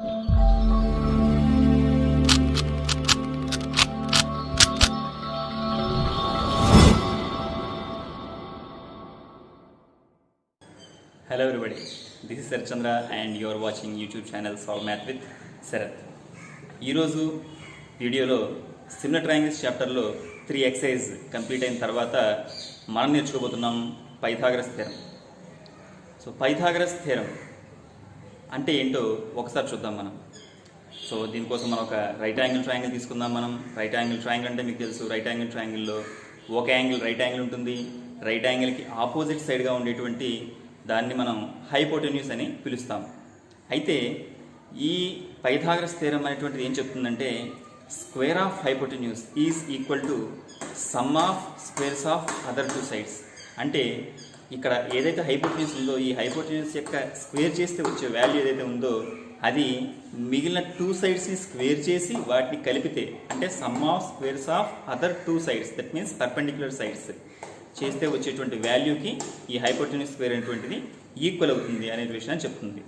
Hello everybody, this is Sarath Chandra and you are watching YouTube channel Solve Math with Sarath. ఈరోజు వీడియోలో similar triangles చాప్టర్లో 3 exercise complete అయిన తర్వాత మనం నేర్చుకోబోతున్నాం Pythagoras theorem. So Pythagoras theorem అంటే ఏంటో ఒకసారి చూద్దాం మనం. సో దీనికోసం మనం ఒక రైట్ యాంగిల్ ట్రయాంగిల్ తీసుకుందాం. మనం రైట్ యాంగిల్ ట్రయాంగిల్ అంటే మీకు తెలుసు, రైట్ యాంగిల్ ట్రయాంగిల్లో ఒక యాంగిల్ రైట్ యాంగిల్ ఉంటుంది. రైట్ యాంగిల్కి ఆపోజిట్ సైడ్గా ఉండేటువంటి దాన్ని మనం హైపోటెన్యూస్ అని పిలుస్తాం. అయితే ఈ పైథాగరస్ థియరం అనేటువంటిది ఏం చెప్తుందంటే square of hypotenuse is equal to sum of squares of other two sides. అంటే ఇక్కడ ఏదైతే హైపోటెన్యూస్ ఉందో ఈ హైపోటెన్యూస్ యొక్క స్క్వేర్ చేస్తే వచ్చే వాల్యూ ఏదైతే ఉందో అది మిగిలిన టూ సైడ్స్ని స్క్వేర్ చేసి వాటిని కలిపితే అంటే some of squares of other two sides, that means perpendicular sides చేస్తే వచ్చేటువంటి వాల్యూకి ఈ హైపోటెన్యూస్ స్క్వేర్ అనేటువంటిది ఈక్వల్ అవుతుంది అనే విషయాన్ని చెప్తుంది.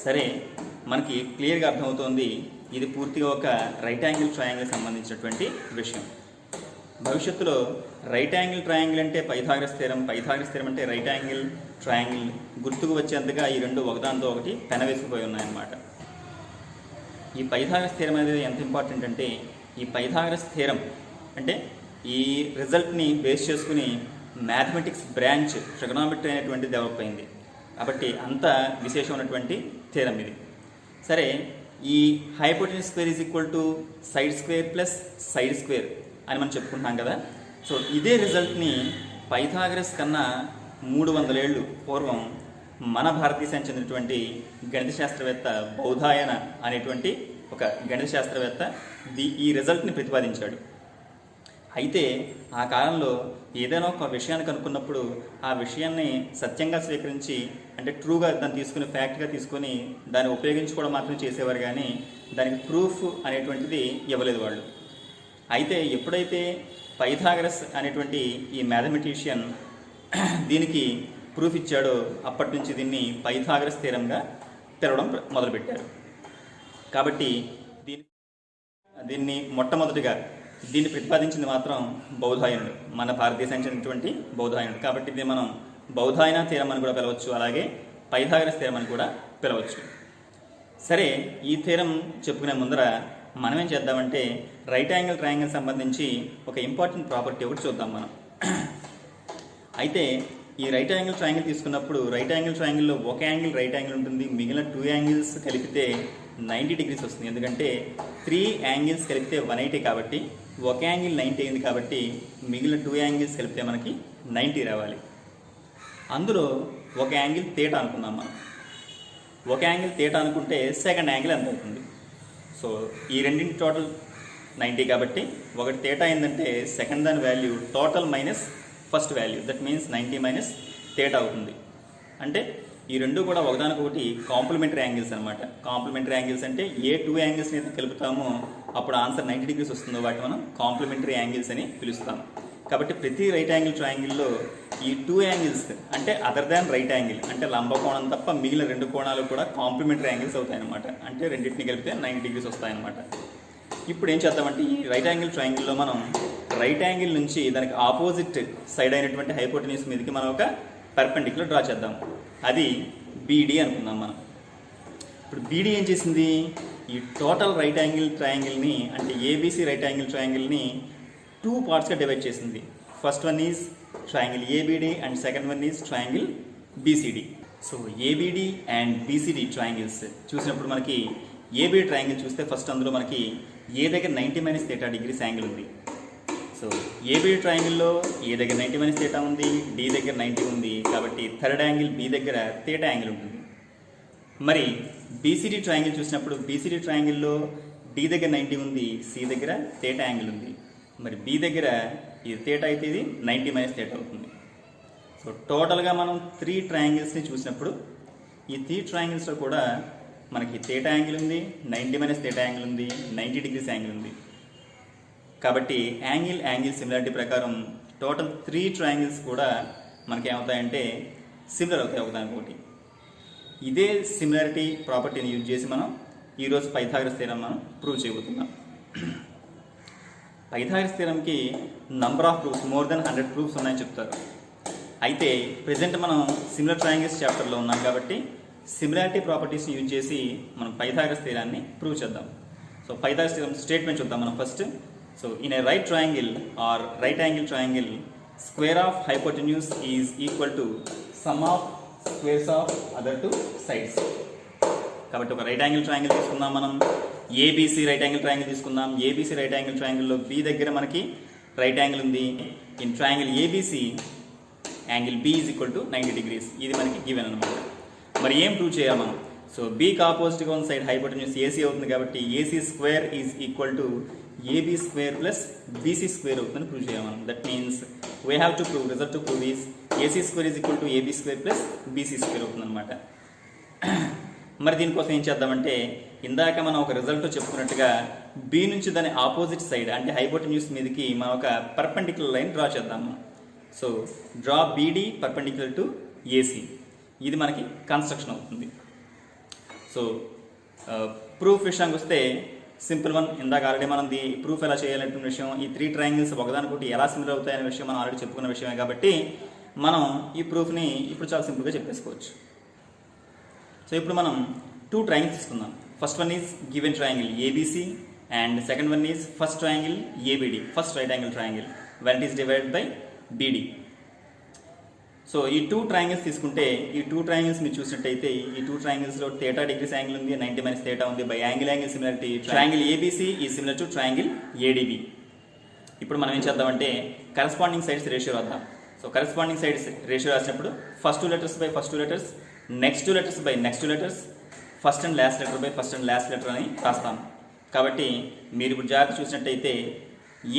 సరే, మనకి క్లియర్గా అర్థమవుతోంది ఇది పూర్తిగా ఒక రైట్ యాంగిల్ ట్రయాంగిల్ సంబంధించినటువంటి విషయం. భవిష్యత్తులో రైట్ యాంగిల్ ట్రయాంగిల్ అంటే పైథాగరస్ థియరం, పైథాగరస్ థియరం అంటే రైట్ యాంగిల్ ట్రయాంగిల్ గుర్తుకు వచ్చేంతగా ఈ రెండు ఒకదాంతో ఒకటి పెనవేసుకుపోయి ఉన్నాయన్నమాట. ఈ పైథాగరస్ థియరం అనేది ఎంత ఇంపార్టెంట్ అంటే ఈ పైథాగరస్ థియరం అంటే ఈ రిజల్ట్ని బేస్ చేసుకుని మ్యాథమెటిక్స్ బ్రాంచ్ ట్రిగనామెట్రీ అనేటువంటి డెవలప్ అయింది. కాబట్టి అంత విశేషమైనటువంటి థియరం ఇది. సరే, ఈ hypotenuse square is equal to side square plus side square అని మనం చెప్పుకుంటున్నాం కదా. సో ఇదే రిజల్ట్ని పైథాగరస్ కన్నా 300 ఏళ్ళు పూర్వం మన భారతదేశానికి చెందినటువంటి గణిత శాస్త్రవేత్త బౌధాయన అనేటువంటి ఒక గణిత శాస్త్రవేత్త ఈ రిజల్ట్ని ప్రతిపాదించాడు. అయితే ఆ కాలంలో ఏదైనా ఒక విషయాన్ని కనుక్కున్నప్పుడు ఆ విషయాన్ని సత్యంగా స్వీకరించి అంటే ట్రూగా దాన్ని తీసుకుని ఫ్యాక్ట్గా తీసుకొని దాన్ని ఉపయోగించుకోవడం మాత్రం చేసేవారు, కానీ దానికి ప్రూఫ్ అనేటువంటిది ఇవ్వలేదు వాళ్ళు. అయితే ఎప్పుడైతే పైథాగరస్ అనేటువంటి ఈ మ్యాథమెటిషియన్ దీనికి ప్రూఫ్ ఇచ్చాడో అప్పటి నుంచి దీన్ని పైథాగరస్ థియరంగా పిలవడం మొదలుపెట్టారు. కాబట్టి దీన్ని మొట్టమొదటిగా దీన్ని ప్రతిపాదించింది మాత్రం బౌధాయనుడు, మన భారతదేశానికి చెందినటువంటి బౌధాయనుడు. కాబట్టి దీన్ని మనం బౌధాయన థియరం అని కూడా పిలవచ్చు, అలాగే పైథాగరస్ థియరం అని కూడా పిలవచ్చు. సరే, ఈ థియరం చెప్పుకునే ముందర మనం ఏం చేద్దామంటే రైట్ యాంగిల్ ట్రయాంగిల్ సంబంధించి ఒక ఇంపార్టెంట్ ప్రాపర్టీ ఒకటి చూద్దాం మనం. అయితే ఈ రైట్ యాంగిల్ ట్రయాంగిల్ తీసుకున్నప్పుడు రైట్ యాంగిల్ ట్రయాంగిల్లో ఒక యాంగిల్ రైట్ యాంగిల్ ఉంటుంది, మిగిలిన 2 యాంగిల్స్ కలిపితే 90 డిగ్రీస్ వస్తుంది. ఎందుకంటే 3 యాంగిల్స్ కలిపితే 180 కాబట్టి ఒక యాంగిల్ 90 అయింది, కాబట్టి మిగిలిన 2 యాంగిల్స్ కలిపితే మనకి 90 రావాలి. అందులో ఒక యాంగిల్ తేటా అనుకుందాం మనం. ఒక యాంగిల్ తేటా అనుకుంటే సెకండ్ యాంగిల్ ఎంత అవుతుంది? సో ఈ రెండింటి టోటల్ 90 కాబట్టి ఒకటి తేటా అయిందంటే సెకండ్ దాని value total minus first value, that means 90 minus తేటా అవుతుంది. అంటే ఈ రెండు కూడా ఒకదానికొకటి కాంప్లిమెంటరీ యాంగిల్స్ అనమాట. కాంప్లిమెంటరీ యాంగిల్స్ అంటే ఏ 2 యాంగిల్స్ని అయితే కలుపుతామో అప్పుడు ఆన్సర్ 90 డిగ్రీస్ వస్తుందో వాటి మనం కాంప్లిమెంటరీ యాంగిల్స్ అని పిలుస్తాం. కాబట్టి ప్రతి రైట్ యాంగిల్ ట్రయాంగిల్లో ఈ 2 యాంగిల్స్ అంటే అదర్ దాన్ రైట్ యాంగిల్ అంటే లంబకోణం తప్ప మిగిలిన 2 కోణాలు కూడా కాంప్లిమెంటరీ యాంగిల్స్ అవుతాయన్నమాట. అంటే రెండింటిని కలిపితే 90 డిగ్రీస్ వస్తాయన్నమాట. ఇప్పుడు ఏం చేద్దామంటే ఈ రైట్ యాంగిల్ ట్రయాంగిల్లో మనం రైట్ యాంగిల్ నుంచి దానికి ఆపోజిట్ సైడ్ అయినటువంటి హైపోటెన్యూస్ మీదకి మనం ఒక పర్పెండిక్యులర్ డ్రా చేద్దాం. అది బీడీ అనుకుందాం మనం. ఇప్పుడు బీడీ ఏం చేసింది, ఈ టోటల్ రైట్ యాంగిల్ ట్రయాంగిల్ని అంటే ఏబీసీ రైట్ యాంగిల్ ట్రయాంగిల్ని 2 పార్ట్స్గా డివైడ్ చేసింది. First one is triangle ABD and second one is triangle BCD. So ABD and BCD triangles చూసినప్పుడు మనకి ఏబీడీ ట్రయాంగిల్ చూస్తే ఫస్ట్ అందులో మనకి ఏ దగ్గర 90 మైనస్ థీటా డిగ్రీస్ యాంగిల్ ఉంది. సో ఏబీడీ ట్రయాంగిల్లో ఏ దగ్గర 90 మైనస్ థీటా ఉంది, డి దగ్గర 90 ఉంది, కాబట్టి థర్డ్ యాంగిల్ బి దగ్గర థీటా యాంగిల్ ఉంటుంది. మరి బీసీడీ ట్రయాంగిల్ చూసినప్పుడు బీసీడీ ట్రయాంగిల్లో డి దగ్గర 90 ఉంది, సి దగ్గర థీటా యాంగిల్ ఉంది. మరి బి దగ్గర ఇది థీటా అయితే ఇది 90 మైనస్ థీటా అవుతుంది. సో టోటల్గా మనం 3 ట్రయాంగిల్స్ని చూసినప్పుడు ఈ 3 ట్రయాంగిల్స్లో కూడా మనకి థీటా యాంగిల్ ఉంది, 90 మైనస్ థీటా యాంగిల్ ఉంది, 90 డిగ్రీస్ యాంగిల్ ఉంది. కాబట్టి యాంగిల్ సిమిలారిటీ ప్రకారం టోటల్ 3 ట్రయాంగిల్స్ కూడా మనకి ఏమవుతాయంటే సిమిలర్ అవుతాయి ఒకదానికొకటి. ఇదే సిమిలారిటీ ప్రాపర్టీని యూజ్ చేసి మనం ఈరోజు పైథాగరస్ థియరం మనం ప్రూవ్ చేయబోతున్నాం. పైథాగరస్ థియరంకి number of proofs more than 100 proofs ఉన్నాయని చెప్తారు. అయితే ప్రజెంట్ మనం సిమిలర్ ట్రయాంగిల్స్ చాప్టర్లో ఉన్నాం కాబట్టి సిమిలారిటీ ప్రాపర్టీస్ని యూజ్ చేసి మనం పైథాగరస్ థియరాన్ని ప్రూవ్ చేద్దాం. సో పైథాగరస్ థియరం స్టేట్మెంట్ చూద్దాం మనం first. So in a right triangle or right angle triangle square of hypotenuse is equal to sum of squares of other two sides. కాబట్టి ఒక right angle triangle తీసుకుందాం మనం. ABC right angle triangle తీసుకుందాం. ABC right angle ట్రయాంగిల్లో B దగ్గర మనకి right angle ఉంది. In triangle ABC angle B is equal to 90 degrees. ఇది మనకి గివెన్ అనమాట. మరి ఏం ప్రూవ్ చేయాలి మనం? సో బీకి ఆపోజిట్గా ఉన్న సైడ్ హైపోటెన్యూస్ ఏసీ అవుతుంది కాబట్టి AC square is equal to AB square plus BC square అవుతుందని ప్రూవ్ చేయాలి మనం. That means we have to prove result to prove is AC square is equal to AB square plus BC square అవుతుంది అనమాట. మరి దీనికోసం ఏం చేద్దామంటే ఇందాక మనం ఒక రిజల్ట్ చెప్పుకున్నట్టుగా బి నుంచి దాని ఆపోజిట్ సైడ్ అంటే హైపోటెన్యూస్ మీదకి మనం ఒక పర్పెండిక్యులర్ లైన్ డ్రా చేద్దాము. So draw BD perpendicular to AC. ఇది మనకి కన్స్ట్రక్షన్ అవుతుంది. సో ప్రూఫ్ విషయానికి వస్తే సింపుల్ వన్. ఇందాక ఆల్రెడీ మనం ప్రూఫ్ ఎలా చేయాలంటే విషయం, ఈ 3 ట్రయాంగిల్స్ ఒకదానికొకటి ఎలా సిమిలర్ అవుతాయనే విషయం మనం ఆల్రెడీ చెప్పుకున్న విషయమే కాబట్టి మనం ఈ ప్రూఫ్ని ఇప్పుడు చాలా సింపుల్గా చెప్పేసుకోవచ్చు. సో ఇప్పుడు మనం 2 ట్రయాంగిల్స్ తీసుకుందాం. First one is given triangle ABC and second one is first triangle ABD, first right angle triangle when it is divided by BD. So ఈ 2 ట్రయాంగిల్స్ తీసుకుంటే ఈ 2 ట్రయాంగిల్స్ మీరు చూసినట్టయితే ఈ 2 ట్రయాంగిల్స్లో θ డిగ్రీస్ యాంగిల్ ఉంది, 90 - θ ఉంది. By angle similarity triangle ABC ఈ similar to triangle ADB. ఇప్పుడు మనం ఏం చేద్దామంటే కరెస్పాండింగ్ సైడ్స్ రేషియో రాద్దాం. సో కరెస్పాండింగ్ సైడ్స్ రేషియో రాసినప్పుడు first 2 letters by first 2 letters, next 2 letters by next 2 letters, first and last letter by first and last letter అని రాస్తాం. కాబట్టి మీరు ఇప్పుడు జాగ్రత్త చూసినట్టయితే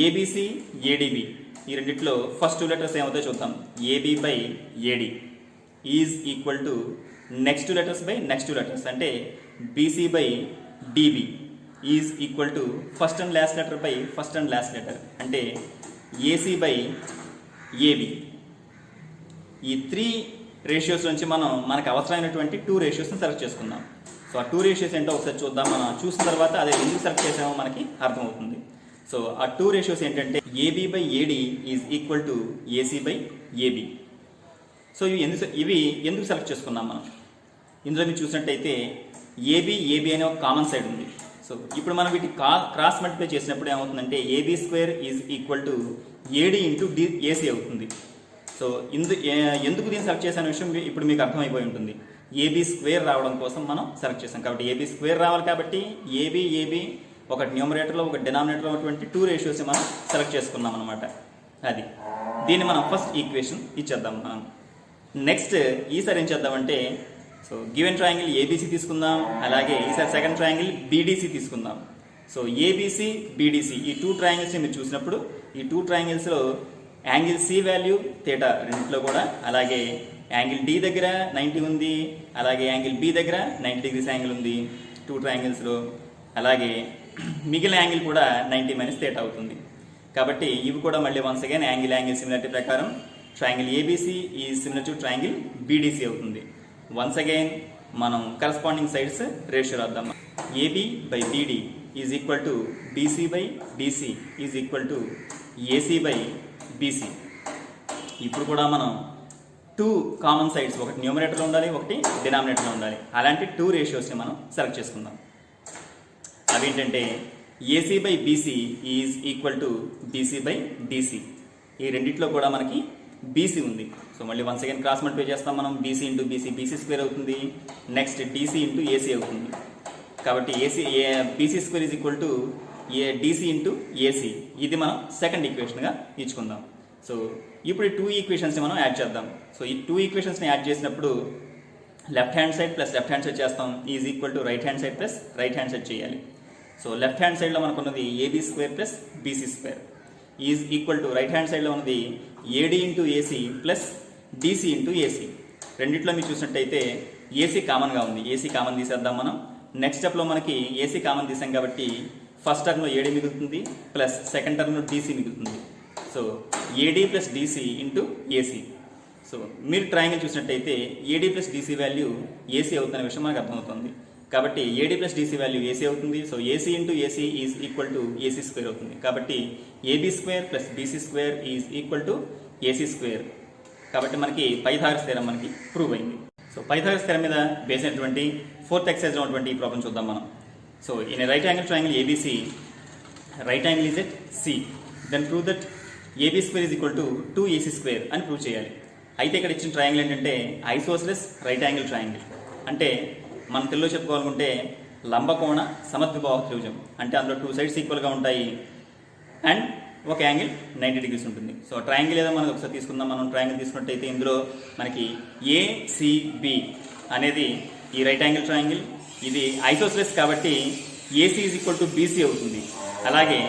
ఏబీసీ ఏడీబీ ఈ రెండిట్లో ఫస్ట్ 2 letters ఏమవుతాయో చూద్దాం. AB by AD is equal to next 2 letters by next 2 letters అంటే BC by DB is equal to first and last letter by first and last letter అంటే ఏసీ బై ఏబీ. ఈ 3 ratios నుంచి మనకు అవసరమైనటువంటి 2 రేషియోస్ని select చేసుకుందాం. So ఆ 2 ratios ఏంటో ఒకసారి చూద్దాం. మనం చూసిన తర్వాత అదే ఎందుకు సెలెక్ట్ చేసామో మనకి అర్థమవుతుంది. సో ఆ 2 రేషియోస్ ఏంటంటే AB by AD is equal to AC by AB. So ఇవి ఎందుకు సెలెక్ట్ చేసుకున్నాం మనం? ఇందులో మీరు చూసినట్టయితే ఏబీ అనే ఒక కామన్ సైడ్ ఉంది. సో ఇప్పుడు మనం వీటి క్రాస్ మల్టిప్లై చేసినప్పుడు ఏమవుతుందంటే AB square is equal to AD into AC అవుతుంది. సో ఎందుకు దీన్ని సెలెక్ట్ చేసిన విషయం ఇప్పుడు మీకు అర్థమైపోయి ఉంటుంది. ఏబీ స్క్వేర్ రావడం కోసం మనం సెలెక్ట్ చేసాం కాబట్టి ఏబీ స్క్వేర్ రావాలి కాబట్టి ఏబీ ఒకటి న్యూమరేటర్లో ఒక డినామినేటర్లో ఉన్నటువంటి 2 రేషియోస్ మనం సెలెక్ట్ చేసుకున్నాం అనమాట. అది దీన్ని మనం ఫస్ట్ ఈక్వేషన్ ఇచ్చేద్దాం మనం. నెక్స్ట్ ఈసారి ఏం చేద్దామంటే సో గివెన్ ట్రయాంగిల్ ఏబీసీ తీసుకుందాం. అలాగే ఈసారి సెకండ్ ట్రయాంగిల్ బీడీసీ తీసుకుందాం. సో ఏబీసీ బీడీసీ ఈ 2 ట్రయాంగిల్స్ని మీరు చూసినప్పుడు ఈ 2 ట్రయాంగిల్స్లో యాంగిల్ సి వాల్యూ θ రెండింటిలో కూడా, అలాగే యాంగిల్ డి దగ్గర 90 ఉంది, అలాగే యాంగిల్ బి దగ్గర 90 degrees యాంగిల్ ఉంది 2 ట్రయాంగిల్స్లో. అలాగే మిగిలిన యాంగిల్ కూడా 90 - θ అవుతుంది. కాబట్టి ఇవి కూడా మళ్ళీ వన్స్ అగైన్ యాంగిల్ సిమిలారిటీ ప్రకారం ట్రయాంగిల్ ఏబీసీ ఈ సిమిలర్ టు ట్రయాంగిల్ బీడీసీ అవుతుంది. వన్స్ అగైన్ మనం కరెస్పాండింగ్ సైడ్స్ రేషియో రాద్దాం. AB by BD is equal to BC by DC is equal to AC by BC. ఇప్పుడు కూడా మనం 2 కామన్ సైడ్స్ ఒకటి న్యూమరేటర్లో ఉండాలి, ఒకటి డినామినేటర్లో ఉండాలి. అలాంటి 2 రేషియోస్ని మనం సెలెక్ట్ చేసుకుందాం. అవేంటంటే AC by BC is equal to BC by DC. ఈ రెండిట్లో కూడా మనకి బీసీ ఉంది. సో మళ్ళీ వన్స్ అగైన్ క్రాస్ మల్టిప్లై చేస్తాం మనం. బీసీ ఇంటూ బీసీ స్క్వేర్ అవుతుంది. నెక్స్ట్ డీసీ ఇంటూ ఏసీ అవుతుంది. కాబట్టి BC square is equal to DC into AC. ఇది మనం సెకండ్ ఈక్వేషన్గా ఇచ్చుకుందాం. సో ఇప్పుడు ఈ 2 ఈక్వేషన్స్ని మనం యాడ్ చేద్దాం. సో ఈ 2 ఈక్వేషన్స్ని యాడ్ చేసినప్పుడు left hand side plus left hand side చేస్తాం is equal to right hand side plus right hand side చేయాలి. సో లెఫ్ట్ హ్యాండ్ సైడ్లో మనకున్నది AB square plus BC square is equal to right hand సైడ్లో ఉన్నది AD into AC plus DC into AC. రెండిట్లో మీరు చూసినట్టయితే AC కామన్గా ఉంది. ఏసీ కామన్ తీసేద్దాం మనం. నెక్స్ట్ స్టెప్లో మనకి ఏసీ కామన్ తీసాం కాబట్టి ఫస్ట్ టర్మ్లో ఏడీ మిగులుతుంది ప్లస్ సెకండ్ టర్మ్లో డీసీ మిగులుతుంది. So AD plus DC into AC. So మీరు ట్రయాంగిల్ చూసినట్టయితే AD plus DC value AC అవుతున్న విషయం మనకు అర్థమవుతుంది. కాబట్టి AD plus DC value AC అవుతుంది. So AC into AC is equal to AC square అవుతుంది. కాబట్టి AB square plus BC square is equal to AC square. కాబట్టి మనకి పైథాగరస్ థియరం మనకి ప్రూవ్ అయింది. సో పైథాగరస్ థియరం మీద బేస్ అయినటువంటి 4th ఎక్సర్సైజ్లో ఉన్నటువంటి ఈ ప్రాబ్లం చూద్దాం మనం. So in a right angle triangle ABC, right angle is at C, then prove that AB square is equal to 2AC square అని prove చేయాలి. అయితే ఇక్కడ ఇచ్చిన ట్రయాంగిల్ ఏంటంటే ఐసోసెలస్ రైట్ యాంగిల్ ట్రయాంగిల్. అంటే మనం తెలుగులో చెప్పుకోవాలనుకుంటే లంబకోణ సమద్విబాహు త్రిభుజం. అంటే అందులో 2 సైడ్స్ ఈక్వల్గా ఉంటాయి అండ్ ఒక యాంగిల్ 90 degrees ఉంటుంది. సో ట్రయాంగిల్ ఏదో మనం ఒకసారి తీసుకుందాం. మనం ట్రయాంగిల్ తీసుకున్నట్టయితే ఇందులో మనకి ఏసీబి అనేది ఈ రైట్ యాంగిల్ ట్రయాంగిల్. ఇది ఐసోసెలస్ కాబట్టి AC is equal to BC అవుతుంది. అలాగే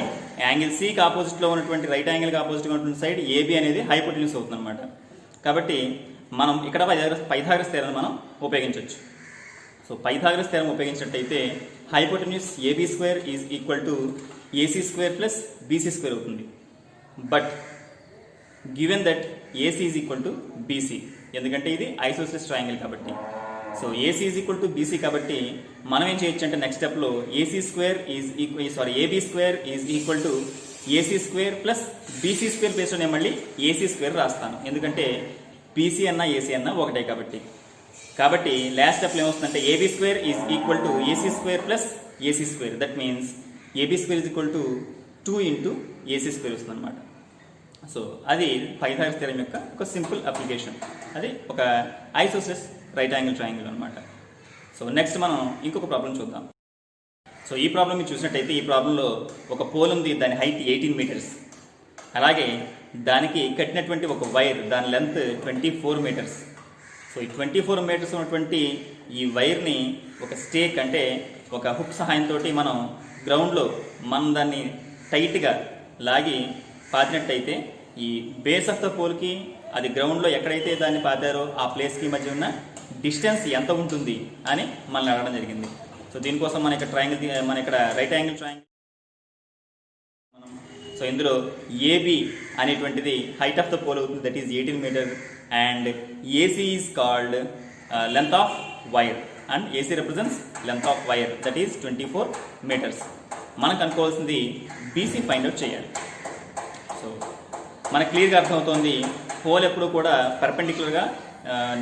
యాంగిల్ సికి ఆపోజిట్లో ఉన్నటువంటి రైట్ యాంగిల్కి ఆపోజిట్గా ఉన్నటువంటి సైడ్ ఏబి అనేది హైపోటెన్యూస్ అవుతుంది అనమాట. కాబట్టి మనం ఇక్కడ పైథాగరస్ థియరం మనం ఉపయోగించవచ్చు. సో పైథాగరస్ థియరం ఉపయోగించినట్టయితే hypotenuse AB square is equal to AC square plus BC square అవుతుంది. But given that AC is equal to BC, ఎందుకంటే ఇది ఐసోసెలస్ ట్రయాంగిల్ కాబట్టి. So AC is equal to BC కాబట్టి మనం ఏం చేయొచ్చు అంటే నెక్స్ట్ స్టెప్లో AB square is equal to AC square plus BC square ప్లేస్లో నేను మళ్ళీ ఏసీ స్క్వేర్ రాస్తాను, ఎందుకంటే బీసీ అన్న ఏసీ అన్న ఒకటే కాబట్టి. కాబట్టి లాస్ట్ స్టెప్లో ఏమొస్తుందంటే AB square is equal to AC square plus AC square. That means AB square is equal to 2 into AC square వస్తుంది అనమాట. సో అది పైథాగరస్ థియరం యొక్క ఒక సింపుల్ అప్లికేషన్. అది ఒక ఐసోసెలస్ రైట్ యాంగిల్ ట్రయాంగిల్ అనమాట. సో నెక్స్ట్ మనం ఇంకొక ప్రాబ్లం చూద్దాం. సో ఈ ప్రాబ్లం మీరు చూసినట్టయితే ఈ ప్రాబ్లంలో ఒక పోల్ ఉంది, దాని హైట్ 18 meters. అలాగే దానికి కట్టినటువంటి ఒక వైర్, దాని లెంత్ 24 meters. సో ఈ 24 meters ఉన్నటువంటి ఈ వైర్ని ఒక స్టేక్ అంటే ఒక హుక్ సహాయంతో మనం గ్రౌండ్లో మనం దాన్ని టైట్గా లాగి పాతినట్టయితే ఈ బేస్ ఆఫ్ ద పోల్కి అది గ్రౌండ్లో ఎక్కడైతే దాన్ని పాతారో ఆ ప్లేస్కి మధ్య ఉన్న డిస్టెన్స్ ఎంత ఉంటుంది అని మనల్ని అడగడం జరిగింది. సో దీనికోసం మన ఇక్కడ రైట్ యాంగిల్ ట్రయాంగిల్ సో ఇందులో ఏబి అనేటువంటిది హైట్ ఆఫ్ ద పోల్ అవుతుంది, that is 18 meters. And AC is called length of wire and AC represents length of wire, that is 24 meters. మనకు అనుకోవాల్సింది బీసీ ఫైండ్ అవుట్ చేయాలి. So మనకు క్లియర్గా అర్థమవుతుంది pole ఎప్పుడు కూడా పర్పెండిక్యులర్గా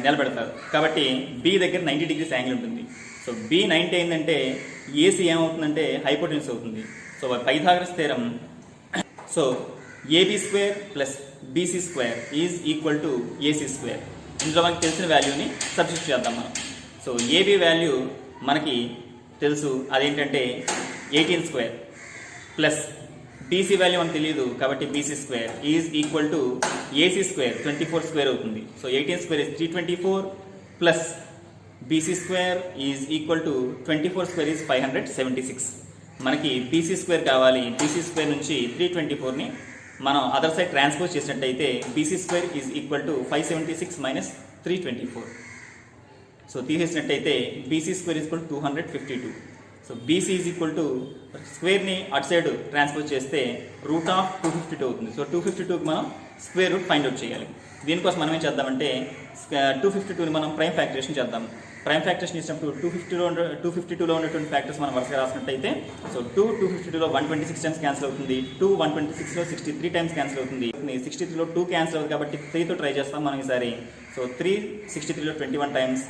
నిలబెడతారు కాబట్టి బి దగ్గర 90 degrees యాంగిల్ ఉంటుంది. సో బి 90 అయిందంటే ఏసీ ఏమవుతుందంటే హైపోటెన్యూస్ అవుతుంది. So Pythagoras theorem, so AB square plus BC square is equal to AC square. ఇందులో మనకి తెలిసిన వాల్యూని సబ్స్టిట్యూట్ చేద్దాం మనం. సో ఏబీ వాల్యూ మనకి తెలుసు, అదేంటంటే 18 square ప్లస్ బీసీ వాల్యూ మనకు తెలియదు కాబట్టి BC square is equal to AC square 24 square అవుతుంది. So 18 square is 324 plus BC square is equal to 24 square is 576. మనకి బీసీ స్క్వేర్ కావాలి. బీసీ స్క్వేర్ నుంచి 324ని మనం అదర్ సైడ్ ట్రాన్స్పోజ్ చేసినట్టయితే BC square is equal to 576 minus 324. So తీసేసినట్టయితే BC square is equal 252. So BC is equal to స్క్వేర్ని అటు side transpose చేస్తే రూట్ ఆఫ్ 252 అవుతుంది. సో 252కి మనం స్క్వేర్ రూట్ ఫైండ్ అవుట్ చేయాలి. దీనికోసం మనం ఏం చేద్దామంటే 252ని మనం ప్రైమ్ ఫ్యాక్టరేషన్ చేద్దాం. ప్రైమ్ ఫ్యాక్టరేషన్ ఇచ్చినప్పుడు 252లో ఉన్నటువంటి ఫ్యాక్టర్స్ మనం వరుసగా రాసినట్టయితే సో 252లో 126 times క్యాన్సిల్ అవుతుంది, 126లో 63 times క్యాన్సిల్ అవుతుంది, 63లో 2 క్యాన్సిల్ అవుతుంది కాబట్టి 3తో ట్రై చేస్తాం మనం ఈసారి. సో 3 63లో 21 times,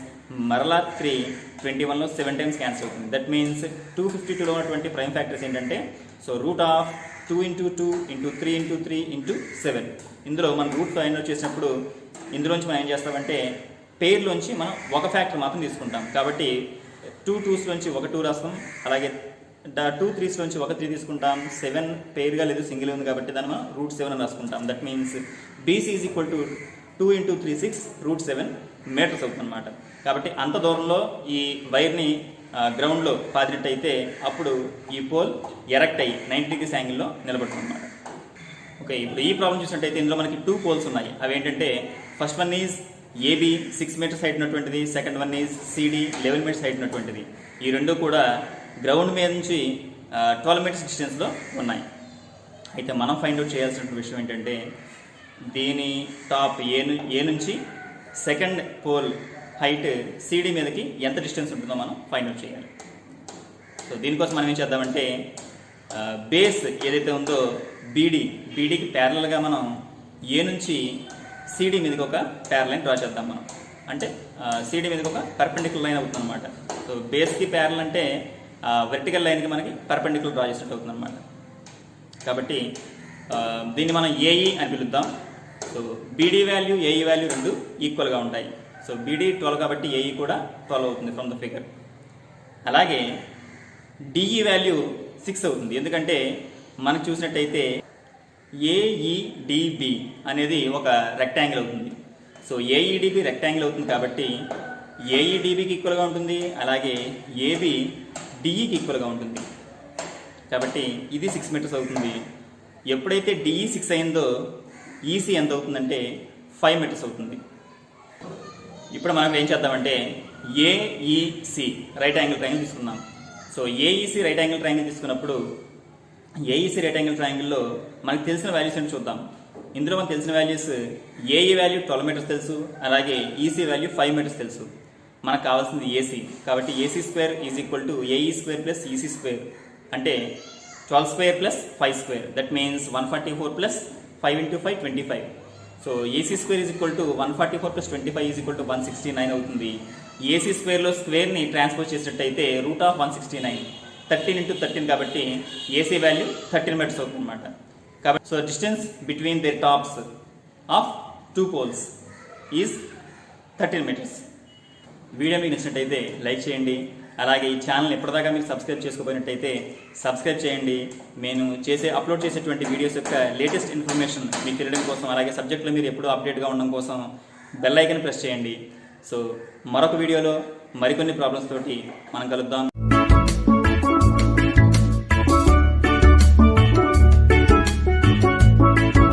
మరలా 3 21లో 7 times క్యాన్సిల్ అవుతుంది. దట్ మీన్స్ 252లో ఉన్నటువంటి ప్రైమ్ ఫ్యాక్టర్స్ ఏంటంటే so root of 2 into 2 into 3 into 3 into 7. ఇందులో మనం రూట్ ఫైండ్ అవుట్ చేసినప్పుడు ఇందులోంచి మనం ఏం చేస్తామంటే పేర్లోంచి మనం ఒక ఫ్యాక్టర్ మాత్రం తీసుకుంటాం. కాబట్టి 2 2s లోంచి ఒక 2 రాస్తాం, అలాగే 2 3s లోంచి ఒక 3 తీసుకుంటాం. 7 పేరుగా లేదు, సింగిల్ ఉంది కాబట్టి దాన్ని మనం రూట్ 7 అని రాసుకుంటాం. That means BC is equal to 2 into 3 6 root 7 meters అవుతుంది అనమాట. కాబట్టి అంత దూరంలో ఈ వైర్ని గ్రౌండ్లో పాదినట్టయితే అప్పుడు ఈ పోల్ ఎరెక్ట్ అయ్యి 90 degrees యాంగిల్లో నిలబడుతుంది అనమాట. ఓకే, ఇప్పుడు ఈ ప్రాబ్లం చూసినట్టయితే ఇందులో మనకి 2 poles ఉన్నాయి. అవి ఏంటంటే first one is AB 6 meters height ఉన్నటువంటిది, second one is CD 11 meters height ఉన్నటువంటిది. ఈ రెండు కూడా గ్రౌండ్ మీద నుంచి 12 meters డిస్టెన్స్లో ఉన్నాయి. అయితే మనం ఫైండ్ అవుట్ చేయాల్సిన విషయం ఏంటంటే దీని టాప్ ఏ నుంచి సెకండ్ పోల్ హైట్ సిడి మీదకి ఎంత డిస్టెన్స్ ఉంటుందో మనం ఫైండ్ అవుట్ చేయాలి. సో దీనికోసం మనం ఏం చేద్దామంటే బేస్ ఏదైతే ఉందో బీడీకి ప్యారలల్గా మనం ఏ నుంచి సిడి మీదకి ఒక ప్యారలైన్ డ్రా చేద్దాం మనం. అంటే సిడి మీదకి ఒక పర్పెండిక్యులర్ లైన్ అవుతుంది అనమాట. సో బేస్కి ప్యారల్ అంటే వెర్టికల్ లైన్కి మనకి పర్పెండిక్యులర్ డ్రా చేసినట్టు అవుతుంది అనమాట. కాబట్టి దీన్ని మనం ఏఈ అని పిలుద్దాం. So BD value AE value రెండు ఈక్వల్గా ఉంటాయి. సో బీడీ 12 కాబట్టి ఏఈ కూడా 12 అవుతుంది ఫ్రమ్ ద ఫిగర్. అలాగే డిఈ వాల్యూ 6 అవుతుంది. ఎందుకంటే మనకు చూసినట్టయితే ఏఈడిబి అనేది ఒక రెక్టాంగిల్ అవుతుంది. సో ఏఈడిబి రెక్టాంగిల్ అవుతుంది కాబట్టి ఏఈడిబికి ఈక్వల్గా ఉంటుంది. అలాగే ఏబి డిఈకి ఈక్వల్గా ఉంటుంది. కాబట్టి ఇది 6 మీటర్స్ అవుతుంది. ఎప్పుడైతే డిఈ 6 అయిందో ఈసీ ఎంత అవుతుందంటే 5 మీటర్స్ అవుతుంది. ఇప్పుడు మనం ఏం చేద్దామంటే ఏఈసి రైట్ యాంగిల్ ట్రయాంగిల్ తీసుకుందాం. So AEC right angle triangle తీసుకున్నప్పుడు ఏఈసి రైట్ యాంగిల్ ట్రయాంగిల్లో మనకు తెలిసిన వాల్యూస్ అని చూద్దాం. ఇందులో మనకు తెలిసిన వాల్యూస్ ఏఈ వాల్యూ 12 మీటర్స్ తెలుసు. అలాగే ఈసీ వాల్యూ 5 మీటర్స్ తెలుసు. మనకు కావాల్సింది ఏసీ. కాబట్టి AC square is equal to AE square plus EC square. అంటే 12 square plus 5 square. That means 144 plus 5 into 5 25. So AC square is equal to 144 plus 25 is equal to 169 అవుతుంది. AC స్క్వేర్లో స్క్వేర్ని transpose చేసినట్టయితే root of 169 13 into 13 కాబట్టి AC value 13 metres అవుతుంది అనమాట. కాబట్టి so distance between their tops of 2 poles is 13 meters. Video మీకు నచ్చినట్టయితే like చేయండి. అలాగే ఈ ఛానల్ ఎప్పటిదాకా మీరు సబ్స్క్రైబ్ చేసుకోకపోయినట్టయితే సబ్స్క్రైబ్ చేయండి. నేను అప్లోడ్ చేసేటువంటి వీడియోస్ యొక్క లేటెస్ట్ ఇన్ఫర్మేషన్ మీకు తెలియడం కోసం, అలాగే సబ్జెక్ట్లో మీరు ఎప్పుడూ అప్డేట్గా ఉండడం కోసం బెల్ ఐకాన్ ప్రెస్ చేయండి. సో మరొక వీడియోలో మరికొన్ని ప్రాబ్లమ్స్ తోటి మనం కలుద్దాం.